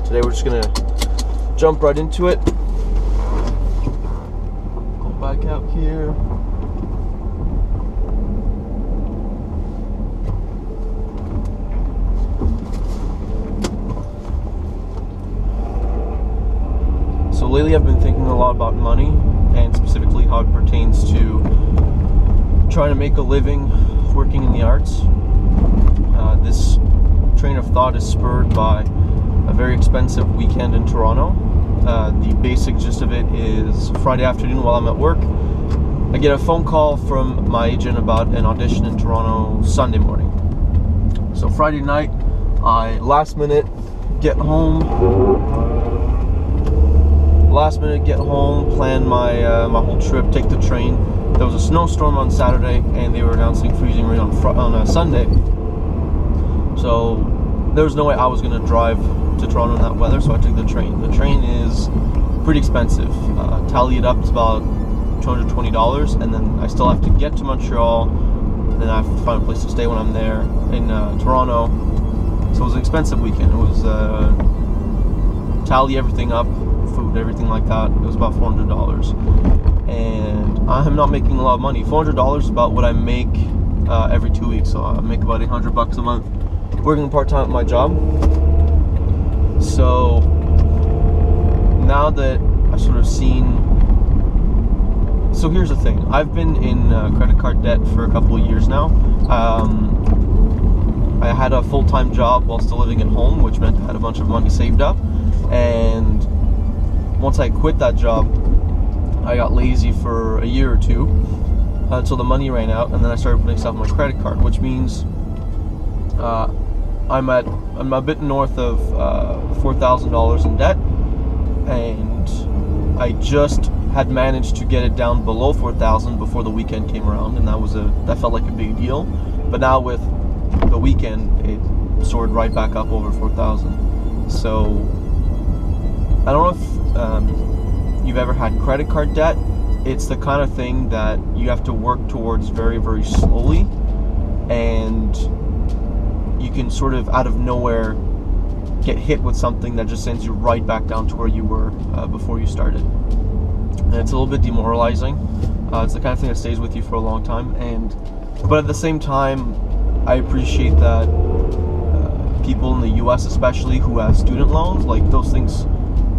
Today we're just gonna jump right into it. Go back out here. So lately I've been thinking a lot about money, and specifically how it pertains to trying to make a living working in the arts. This train of thought is spurred by a very expensive weekend in Toronto. The basic gist of it is Friday afternoon while I'm at work, I get a phone call from my agent about an audition in Toronto Sunday morning. So Friday night, I last minute get home, plan my whole trip, take the train. There was a snowstorm on Saturday, and they were announcing freezing rain on Sunday. So there was no way I was going to drive to Toronto in that weather, so I took the train. The train is pretty expensive. Tally it up, it's about $220, and then I still have to get to Montreal, and then I have to find a place to stay when I'm there in Toronto. So it was an expensive weekend. It was tally everything up, food, everything like that. It was about $400, and I'm not making a lot of money. $400 is about what I make every 2 weeks, so I make about $800 a month working part-time at my job. So now that I've sort of seen, so here's the thing, I've been in credit card debt for a couple of years now. I had a full-time job while still living at home, which meant I had a bunch of money saved up, and once I quit that job, I got lazy for a year or two until the money ran out, and then I started putting stuff on my credit card, which means I'm a bit north of $4,000 in debt, and I just had managed to get it down below $4,000 before the weekend came around, and that felt like a big deal. But now with the weekend, it soared right back up over $4,000. So I don't know if you've ever had credit card debt. It's the kind of thing that you have to work towards very, very slowly, and you can sort of out of nowhere get hit with something that just sends you right back down to where you were before you started. And it's a little bit demoralizing. It's the kind of thing that stays with you for a long time. But at the same time, I appreciate that people in the US especially who have student loans, like those things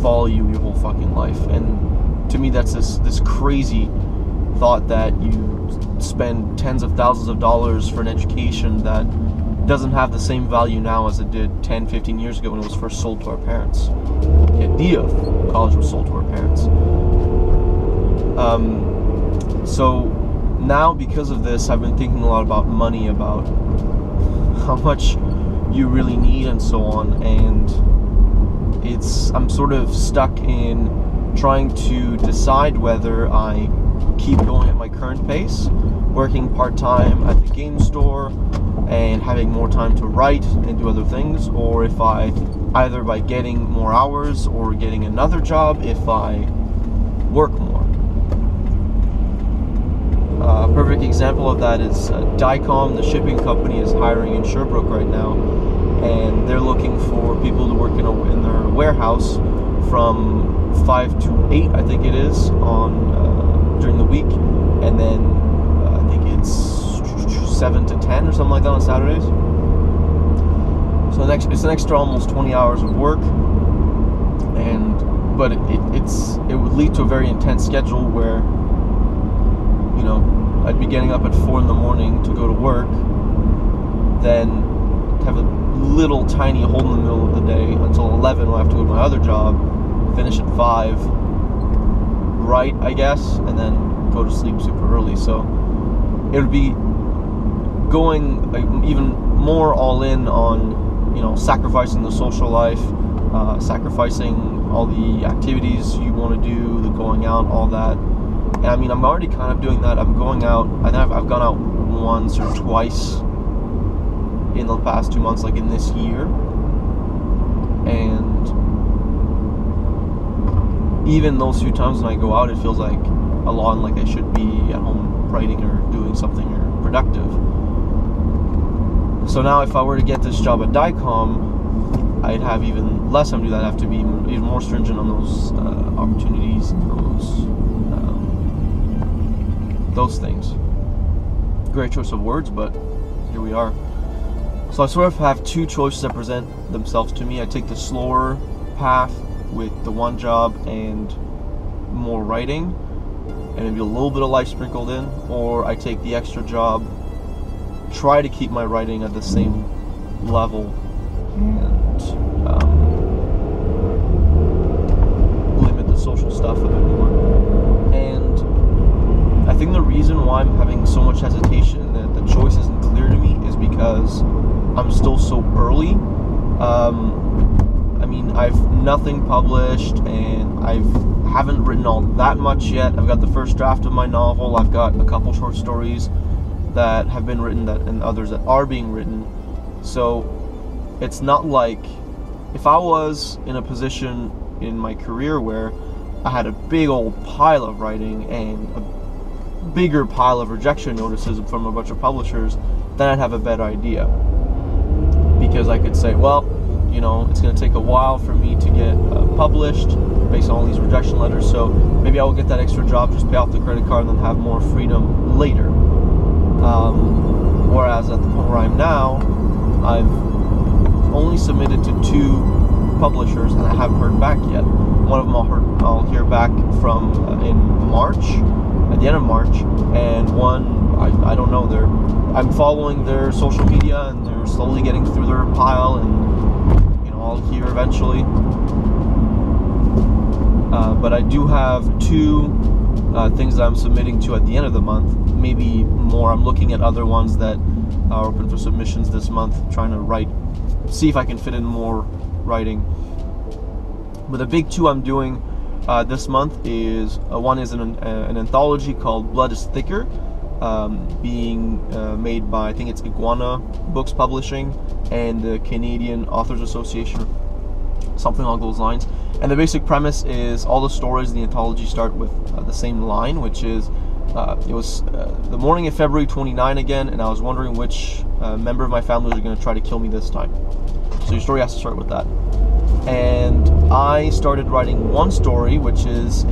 follow you your whole fucking life. And to me, that's this crazy thought that you spend tens of thousands of dollars for an education that doesn't have the same value now as it did 10, 15 years ago when it was first sold to our parents. The idea of college was sold to our parents. So now, because of this, I've been thinking a lot about money, about how much you really need and so on, and I'm sort of stuck in trying to decide whether I keep going at my current pace, working part-time at the game store and having more time to write and do other things, or if I, either by getting more hours or getting another job, if I work more. A perfect example of that is Dicom, the shipping company, is hiring in Sherbrooke right now, and they're looking for people to work in their warehouse from 5 to 8, I think it is, during the week, and then I think it's 7 to 10 or something like that on Saturdays. So it's an extra almost 20 hours of work, but it would lead to a very intense schedule where, you know, I'd be getting up at 4 in the morning to go to work, then have a little tiny hole in the middle of the day until 11 when I have to go to my other job, finish at 5, write, I guess, and then go to sleep super early. So it would be going even more all in on, you know, sacrificing the social life, sacrificing all the activities you want to do, the going out, all that. And I mean, I'm already kind of doing that. I'm going out, I think I've gone out once or twice in the past 2 months, like in this year. And even those few times when I go out, it feels like a lot like I should be at home writing or doing something or productive. So now if I were to get this job at Dicom, I'd have even less time to do that. I'd have to be even more stringent on those opportunities, those things. Great choice of words, but here we are. So I sort of have two choices that present themselves to me. I take the slower path with the one job and more writing, and maybe a little bit of life sprinkled in, or I take the extra job, try to keep my writing at the same level, and limit the social stuff a bit more. And I think the reason why I'm having so much hesitation that the choice isn't clear to me is because I'm still so early. I mean, I've nothing published, and I haven't written all that much yet. I've got the first draft of my novel. I've got a couple short stories that have been written, and others that are being written. So it's not like if I was in a position in my career where I had a big old pile of writing and a bigger pile of rejection notices from a bunch of publishers, then I'd have a better idea. Because I could say, well, it's going to take a while for me to get published based on all these rejection letters, so maybe I will get that extra job, just pay off the credit card, and then have more freedom later. Whereas at the point where I'm now, I've only submitted to 2 publishers, and I haven't heard back yet. One of them I'll hear back from in March, at the end of March, and one I don't know. I'm following their social media, and they're slowly getting through their pile, and I'll hear eventually. But I do have 2 things that I'm submitting to at the end of the month. Maybe more. I'm looking at other ones that are open for submissions this month, trying to see if I can fit in more writing. But the big 2 I'm doing this month is one is an anthology called Blood is Thicker, being made by, I think it's Iguana Books Publishing and the Canadian Authors Association, something along those lines. And the basic premise is all the stories in the anthology start with the same line, which is it was the morning of February 29 again, and I was wondering which member of my family was going to try to kill me this time. So your story has to start with that. And I started writing one story, which is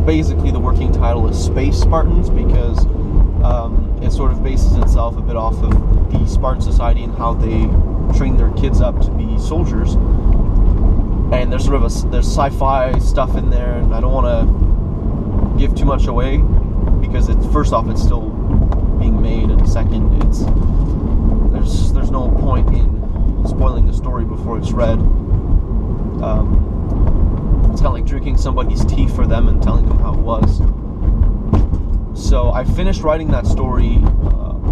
basically the working title is Space Spartans, because it sort of bases itself a bit off of the Spartan society and how they train their kids up to be soldiers. And there's sort of there's sci-fi stuff in there, and I don't want to give too much away because first off it's still being made, and second there's no point in spoiling the story before it's read. It's kind of like drinking somebody's tea for them and telling them how it was. So I finished writing that story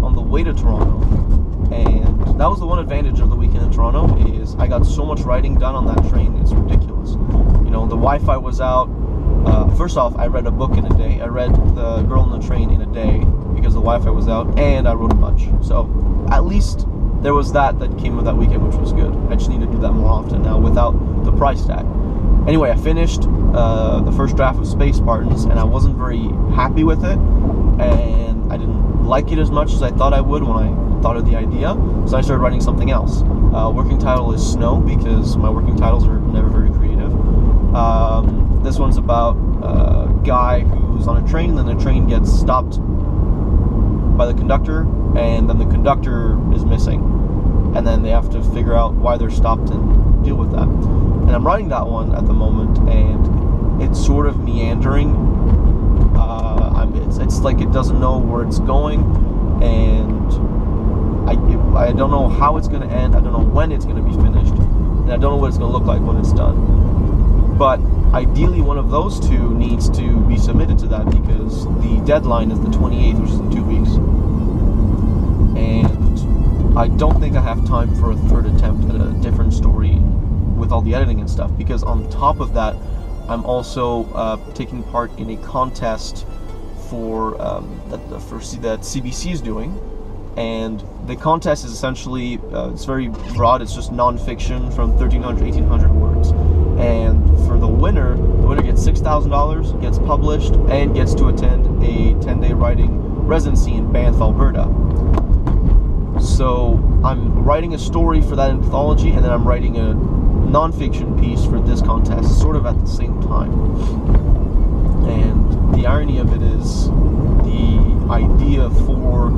on the way to Toronto, and that was the one advantage of the weekend in Toronto, is I got so much writing done on that train, it's ridiculous. The Wi-Fi was out. First off, I read a book in a day. I read The Girl on the Train in a day because the Wi-Fi was out, and I wrote a bunch. So at least there was that came with that weekend, which was good. I just need to do that more often now without the price tag. Anyway, I finished the first draft of Space Spartans, and I wasn't very happy with it, and I didn't like it as much as I thought I would when I thought of the idea, so I started writing something else. Working title is Snow, because my working titles are never very creative. This one's about a guy who's on a train, and then the train gets stopped by the conductor, and then the conductor is missing, and then they have to figure out why they're stopped and deal with that. And I'm writing that one at the moment, and it's sort of meandering. It's like it doesn't know where it's going, and I don't know how it's going to end. I don't know when it's going to be finished, and I don't know what it's going to look like when it's done. But ideally, one of those 2 needs to be submitted to that, because the deadline is the 28th, which is in 2 weeks. And I don't think I have time for a third attempt at a different story with all the editing and stuff, because on top of that, I'm also taking part in a contest that CBC is doing, and the contest is essentially it's very broad. It's just non-fiction from 1,300 to 1,800 words, and for the winner gets $6,000, gets published, and gets to attend a 10-day writing residency in Banff, Alberta. So I'm writing a story for that anthology, and then I'm writing a nonfiction piece for this contest, sort of at the same time. And the irony of it is the idea for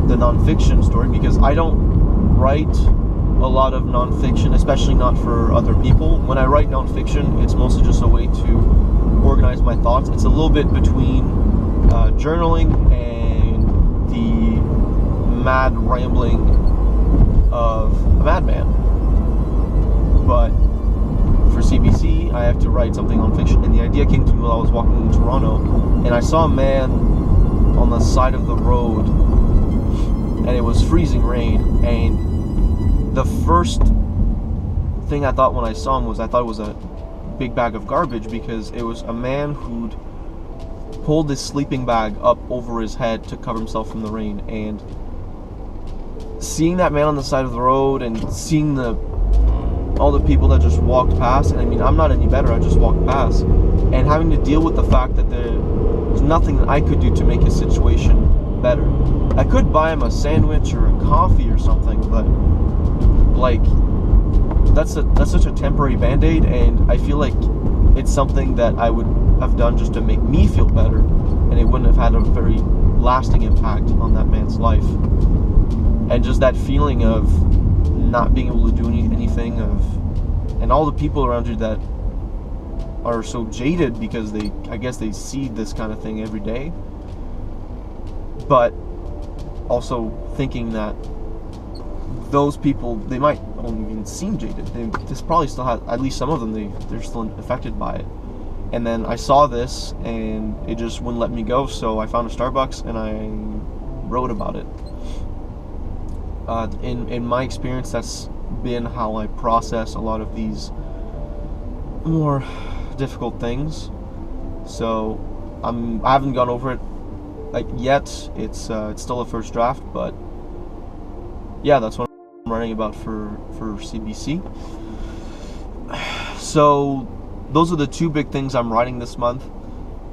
the nonfiction story, because I don't write a lot of nonfiction, especially not for other people. When I write nonfiction, it's mostly just a way to organize my thoughts. It's a little bit between journaling and the mad rambling of a madman. But for CBC, I have to write something on fiction, and the idea came to me while I was walking in Toronto, and I saw a man on the side of the road, and it was freezing rain, and the first thing I thought when I saw him was, I thought it was a big bag of garbage, because it was a man who'd pulled his sleeping bag up over his head to cover himself from the rain. And seeing that man on the side of the road, and seeing all the people that just walked past, and I mean, I'm not any better, I just walked past, and having to deal with the fact that there's nothing that I could do to make his situation better. I could buy him a sandwich or a coffee or something, but like, that's such a temporary band-aid, and I feel like it's something that I would have done just to make me feel better, and it wouldn't have had a very lasting impact on that man's life. And just that feeling of not being able to do anything, and all the people around you that are so jaded because I guess they see this kind of thing every day, but also thinking that those people, they might only even seem jaded. This probably still has, at least some of them, they're still affected by it. And then I saw this, and it just wouldn't let me go, so I found a Starbucks and I wrote about it. In my experience, that's been how I process a lot of these more difficult things. So I haven't gone over it yet. It's still a first draft, but yeah, that's what I'm writing about for CBC. So those are the two big things I'm writing this month,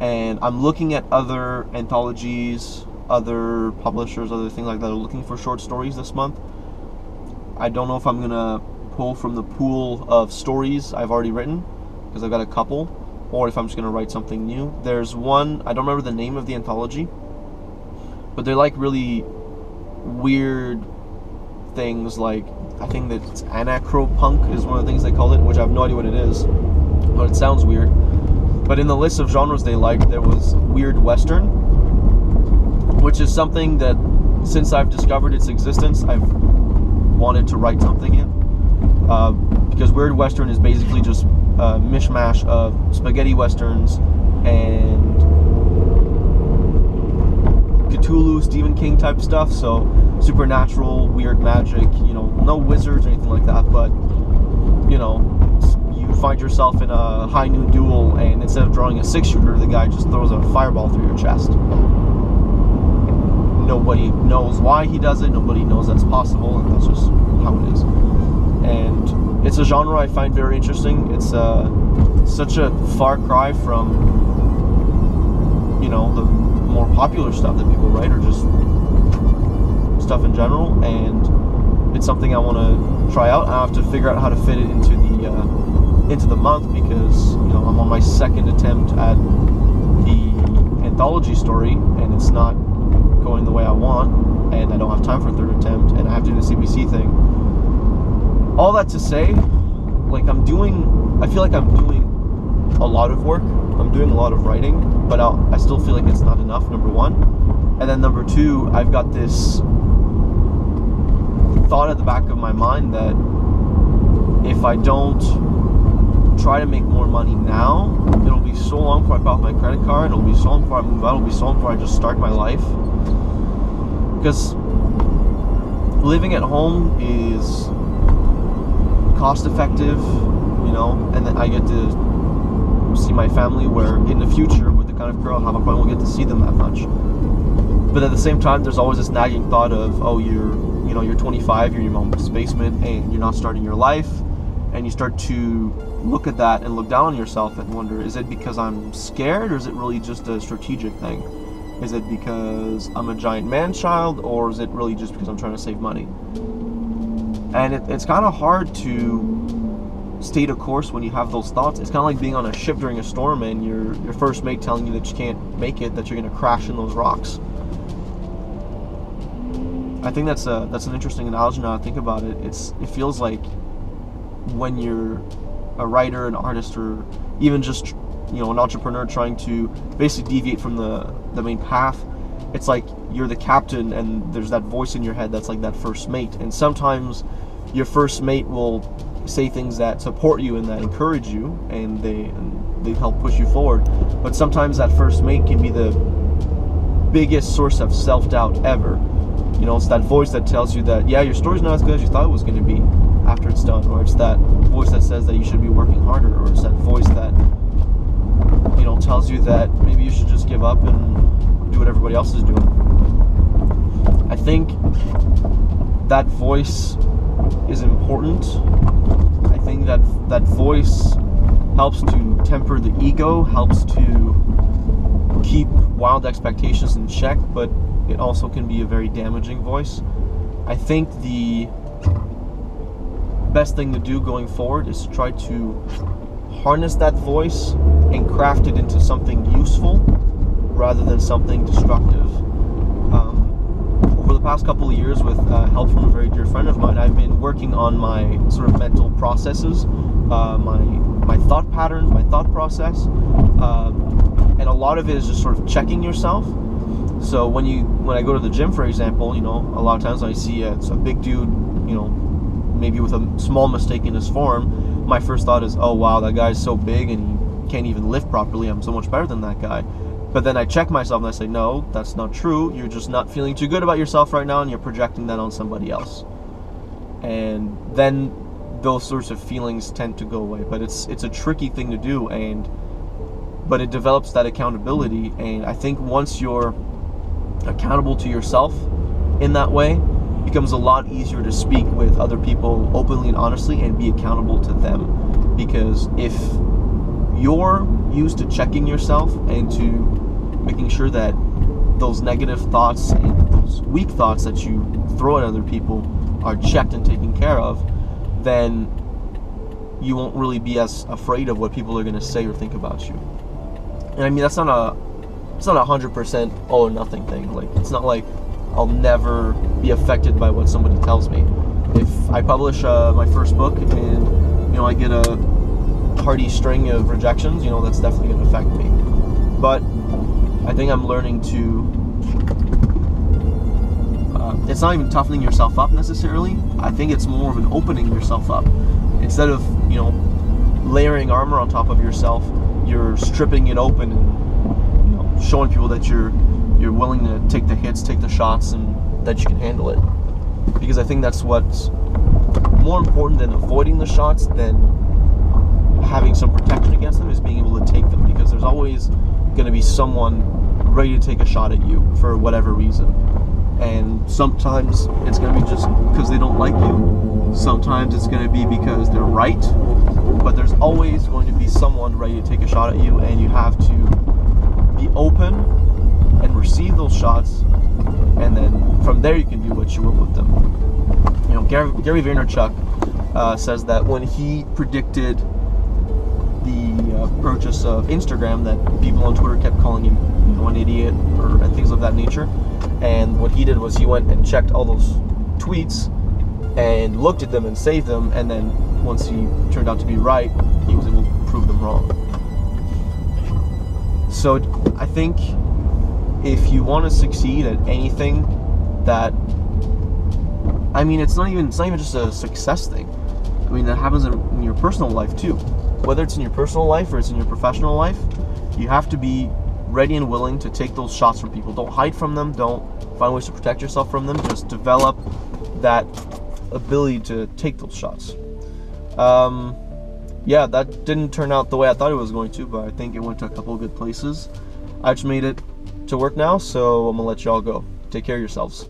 and I'm looking at other anthologies, other publishers, other things like that are looking for short stories this month. I don't know if I'm gonna pull from the pool of stories I've already written, because I've got a couple, or if I'm just gonna write something new. There's one, I don't remember the name of the anthology, but they're like really weird things, like I think that it's anarcho-punk is one of the things they call it, which I have no idea what it is, but it sounds weird. But in the list of genres they liked, there was weird western, which is something that, since I've discovered its existence, I've wanted to write something in. Because weird western is basically just a mishmash of spaghetti westerns and Cthulhu, Stephen King type stuff. So supernatural, weird magic, no wizards or anything like that, but you find yourself in a high noon duel, and instead of drawing a 6-shooter, the guy just throws a fireball through your chest. Nobody knows why he does it, nobody knows that's possible, and that's just how it is. And it's a genre I find very interesting. It's such a far cry from the more popular stuff that people write, or just stuff in general, and it's something I want to try out. I have to figure out how to fit it into the month, because I'm on my second attempt at the anthology story, and it's not going the way I want, and I don't have time for a third attempt, and I have to do the CBC thing. All that to say, I feel like I'm doing a lot of work. I'm doing a lot of writing, but I still feel like it's not enough, number one. And then number two, I've got this thought at the back of my mind that if I don't try to make more money now, it'll be so long before I pay off my credit card, it'll be so long before I move out, it'll be so long before I just start my life. Because living at home is cost effective, and then I get to see my family, where in the future, with the kind of girl I have, I probably won't get to see them that much. But at the same time, there's always this nagging thought of, you're 25, you're in your mom's basement, and you're not starting your life, and you start to look at that and look down on yourself and wonder, is it because I'm scared, or is it really just a strategic thing? Is it because I'm a giant man-child, or is it really just because I'm trying to save money? And it's kind of hard to stay the course when you have those thoughts. It's kind of like being on a ship during a storm and your first mate telling you that you can't make it, that you're going to crash in those rocks. I think that's an interesting analogy now I think about it. It feels like when you're a writer, an artist, or even just an entrepreneur trying to basically deviate from the main path. It's like you're the captain and there's that voice in your head that's like that first mate, and sometimes your first mate will say things that support you and that encourage you, and they help push you forward. But sometimes that first mate can be the biggest source of self-doubt ever. It's that voice that tells you that, yeah, your story's not as good as you thought it was going to be after it's done, or it's that voice that says that you should be working harder, or it's that voice that tells you that maybe you should just give up and do what everybody else is doing. I think that voice is important. I think that voice helps to temper the ego, helps to keep wild expectations in check, but it also can be a very damaging voice. I think the best thing to do going forward is to try to harness that voice and craft it into something useful rather than something destructive. Over the past couple of years, with help from a very dear friend of mine, I've been working on my sort of mental processes, my thought patterns, my thought process, and a lot of it is just sort of checking yourself. So when I go to the gym, for example, a lot of times I see it's a big dude, maybe with a small mistake in his form. My first thought is, oh wow, that guy's so big and he can't even lift properly. I'm so much better than that guy. But then I check myself and I say, no, that's not true. You're just not feeling too good about yourself right now, and you're projecting that on somebody else. And then those sorts of feelings tend to go away. But it's a tricky thing to do, but it develops that accountability. And I think once you're accountable to yourself in that way, it becomes a lot easier to speak with other people openly and honestly and be accountable to them. Because if you're used to checking yourself and to making sure that those negative thoughts and those weak thoughts that you throw at other people are checked and taken care of, then you won't really be as afraid of what people are going to say or think about you. And I mean, it's not a 100% all or nothing thing. Like, it's not like I'll never be affected by what somebody tells me. If I publish my first book and I get a hearty string of rejections, that's definitely going to affect me. But I think I'm learning to it's not even toughening yourself up necessarily. I think it's more of an opening yourself up. Instead of layering armor on top of yourself, you're stripping it open and showing people that you're willing to take the hits, take the shots, and that you can handle it. Because I think that's what's more important than avoiding the shots than having some protection against them, is being able to take them. Because there's always going to be someone ready to take a shot at you for whatever reason. And sometimes it's going to be just because they don't like you. Sometimes it's going to be because they're right. But there's always going to be someone ready to take a shot at you, and you have to be open and receive those shots, and then from there you can do what you will with them. Gary Vaynerchuk says that when he predicted the purchase of Instagram, that people on Twitter kept calling him an idiot or things of that nature. And what he did was he went and checked all those tweets and looked at them and saved them, and then once he turned out to be right, he was able to prove them wrong. So I think if you want to succeed at anything, that, I mean, it's not even just a success thing. I mean, that happens in your personal life too. Whether it's in your personal life or it's in your professional life, you have to be ready and willing to take those shots from people. Don't hide from them. Don't find ways to protect yourself from them. Just develop that ability to take those shots. Yeah, that didn't turn out the way I thought it was going to, but I think it went to a couple of good places. I just made it to work now, so I'm gonna let y'all go. Take care of yourselves.